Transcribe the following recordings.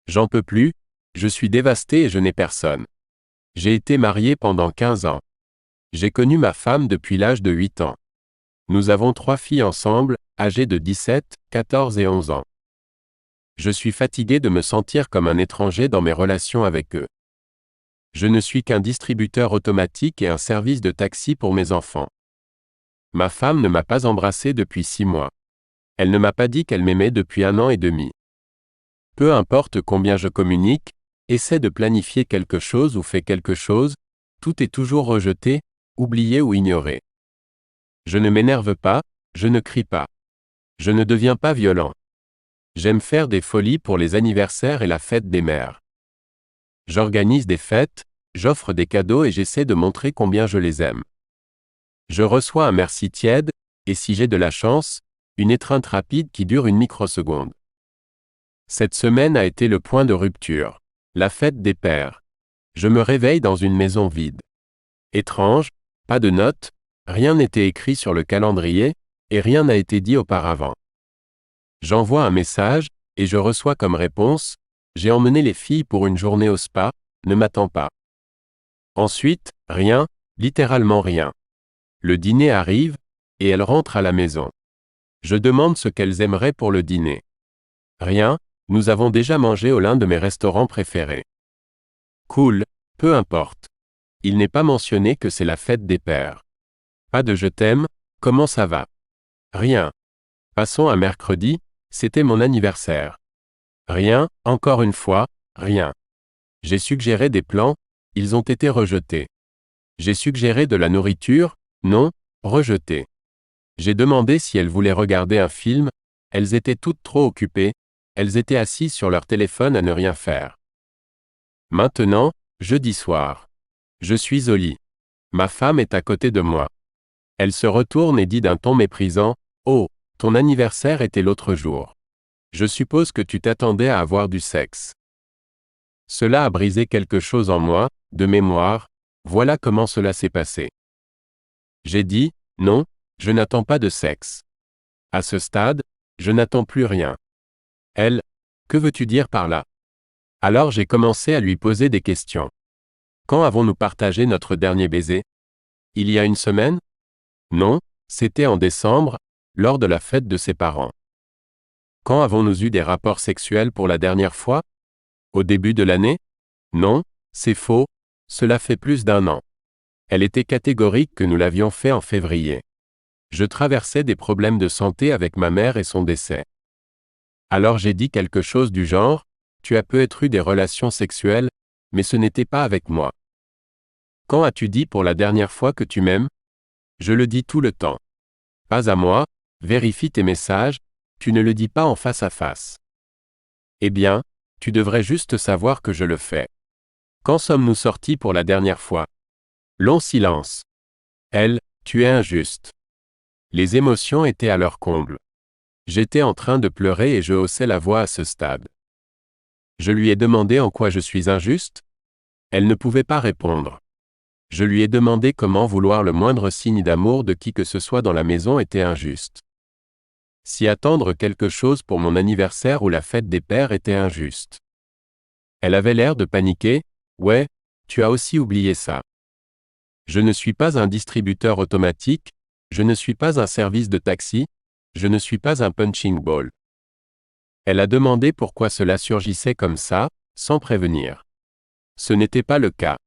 J'en peux plus, je suis dévasté et je n'ai personne. J'ai été marié pendant 15 ans. J'ai connu ma femme depuis l'âge de 8 ans. Nous avons 3 filles ensemble, âgées de 17, 14 et 11 ans. Je suis fatigué de me sentir comme un étranger dans mes relations avec eux. Je ne suis qu'un distributeur automatique et un service de taxi pour mes enfants. Ma femme ne m'a pas embrassé depuis 6 mois. Elle ne m'a pas dit qu'elle m'aimait depuis 1 an et demi. Peu importe combien je communique, essaie de planifier quelque chose ou fais quelque chose, tout est toujours rejeté, oublié ou ignoré. Je ne m'énerve pas, je ne crie pas. Je ne deviens pas violent. J'aime faire des folies pour les anniversaires et la fête des mères. J'organise des fêtes, j'offre des cadeaux et j'essaie de montrer combien je les aime. Je reçois un merci tiède, et si j'ai de la chance, une étreinte rapide qui dure une microseconde. Cette semaine a été le point de rupture. La fête des pères. Je me réveille dans une maison vide. Étrange, pas de notes, rien n'était écrit sur le calendrier, et rien n'a été dit auparavant. J'envoie un message, et je reçois comme réponse, « J'ai emmené les filles pour une journée au spa, ne m'attends pas. » Ensuite, rien, littéralement rien. Le dîner arrive, et elles rentrent à la maison. Je demande ce qu'elles aimeraient pour le dîner. Rien, nous avons déjà mangé au l'un de mes restaurants préférés. Cool, peu importe. Il n'est pas mentionné que c'est la fête des pères. Pas de je t'aime, comment ça va? Rien. Passons à mercredi, c'était mon anniversaire. Rien, encore une fois, rien. J'ai suggéré des plans, ils ont été rejetés. J'ai suggéré de la nourriture, non, rejeté. J'ai demandé si elles voulaient regarder un film, elles étaient toutes trop occupées, elles étaient assises sur leur téléphone à ne rien faire. Maintenant, jeudi soir. Je suis au lit. Ma femme est à côté de moi. Elle se retourne et dit d'un ton méprisant, « Oh, ton anniversaire était l'autre jour. Je suppose que tu t'attendais à avoir du sexe. » Cela a brisé quelque chose en moi, de mémoire, voilà comment cela s'est passé. J'ai dit, « Non, je n'attends pas de sexe. À ce stade, je n'attends plus rien. » Elle, « Que veux-tu dire par là? » Alors j'ai commencé à lui poser des questions. Quand avons-nous partagé notre dernier baiser? Il y a une semaine? Non, c'était en décembre, lors de la fête de ses parents. Quand avons-nous eu des rapports sexuels pour la dernière fois? Au début de l'année? Non, c'est faux, cela fait plus d'1 an. Elle était catégorique que nous l'avions fait en février. Je traversais des problèmes de santé avec ma mère et son décès. Alors j'ai dit quelque chose du genre, « Tu as peut-être eu des relations sexuelles, mais ce n'était pas avec moi. » Quand as-tu dit pour la dernière fois que tu m'aimes? Je le dis tout le temps. Pas à moi, vérifie tes messages, tu ne le dis pas en face à face. Eh bien, tu devrais juste savoir que je le fais. Quand sommes-nous sortis pour la dernière fois? Long silence. Elle, tu es injuste. Les émotions étaient à leur comble. J'étais en train de pleurer et je haussais la voix à ce stade. Je lui ai demandé en quoi je suis injuste? Elle ne pouvait pas répondre. Je lui ai demandé comment vouloir le moindre signe d'amour de qui que ce soit dans la maison était injuste. Si attendre quelque chose pour mon anniversaire ou la fête des pères était injuste. Elle avait l'air de paniquer, « Ouais, tu as aussi oublié ça. Je ne suis pas un distributeur automatique, je ne suis pas un service de taxi, je ne suis pas un punching ball. » Elle a demandé pourquoi cela surgissait comme ça, sans prévenir. Ce n'était pas le cas.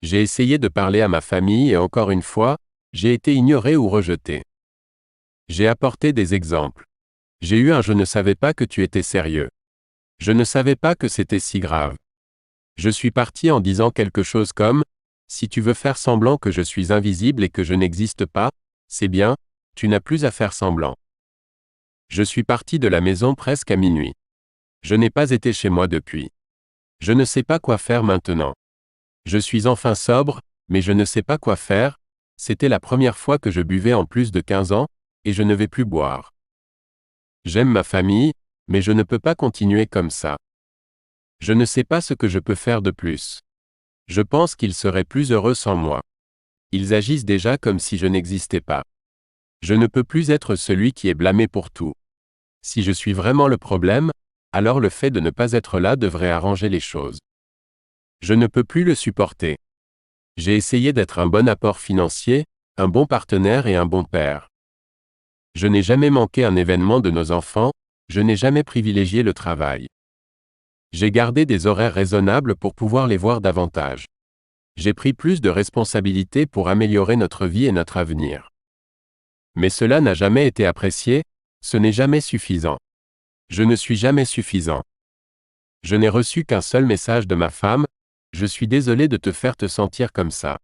J'ai essayé de parler à ma famille et encore une fois, j'ai été ignoré ou rejeté. J'ai apporté des exemples. J'ai eu un « je ne savais pas que tu étais sérieux. Je ne savais pas que c'était si grave. » Je suis parti en disant quelque chose comme, « Si tu veux faire semblant que je suis invisible et que je n'existe pas, c'est bien, tu n'as plus à faire semblant. » Je suis parti de la maison presque à minuit. Je n'ai pas été chez moi depuis. Je ne sais pas quoi faire maintenant. Je suis enfin sobre, mais je ne sais pas quoi faire, c'était la première fois que je buvais en plus de 15 ans, et je ne vais plus boire. J'aime ma famille, mais je ne peux pas continuer comme ça. Je ne sais pas ce que je peux faire de plus. Je pense qu'ils seraient plus heureux sans moi. Ils agissent déjà comme si je n'existais pas. Je ne peux plus être celui qui est blâmé pour tout. Si je suis vraiment le problème, alors le fait de ne pas être là devrait arranger les choses. Je ne peux plus le supporter. J'ai essayé d'être un bon apport financier, un bon partenaire et un bon père. Je n'ai jamais manqué un événement de nos enfants, je n'ai jamais privilégié le travail. J'ai gardé des horaires raisonnables pour pouvoir les voir davantage. J'ai pris plus de responsabilités pour améliorer notre vie et notre avenir. Mais cela n'a jamais été apprécié, ce n'est jamais suffisant. Je ne suis jamais suffisant. Je n'ai reçu qu'un seul message de ma femme, je suis désolé de te faire te sentir comme ça.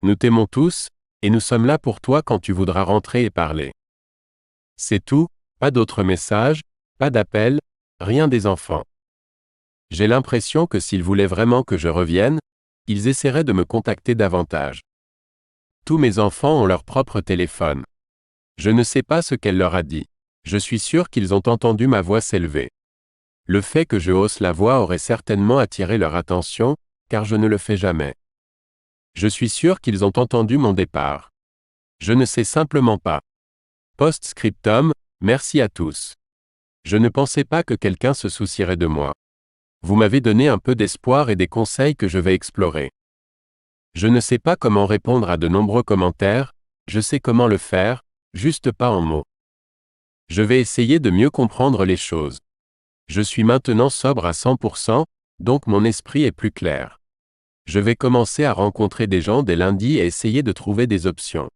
Nous t'aimons tous, et nous sommes là pour toi quand tu voudras rentrer et parler. C'est tout, pas d'autres messages, pas d'appels, rien des enfants. J'ai l'impression que s'ils voulaient vraiment que je revienne, ils essaieraient de me contacter davantage. Tous mes enfants ont leur propre téléphone. Je ne sais pas ce qu'elle leur a dit. Je suis sûr qu'ils ont entendu ma voix s'élever. Le fait que je hausse la voix aurait certainement attiré leur attention, car je ne le fais jamais. Je suis sûr qu'ils ont entendu mon départ. Je ne sais simplement pas. Post-scriptum, merci à tous. Je ne pensais pas que quelqu'un se soucierait de moi. Vous m'avez donné un peu d'espoir et des conseils que je vais explorer. Je ne sais pas comment répondre à de nombreux commentaires, je sais comment le faire, juste pas en mots. Je vais essayer de mieux comprendre les choses. Je suis maintenant sobre à 100%, donc mon esprit est plus clair. Je vais commencer à rencontrer des gens dès lundi et essayer de trouver des options.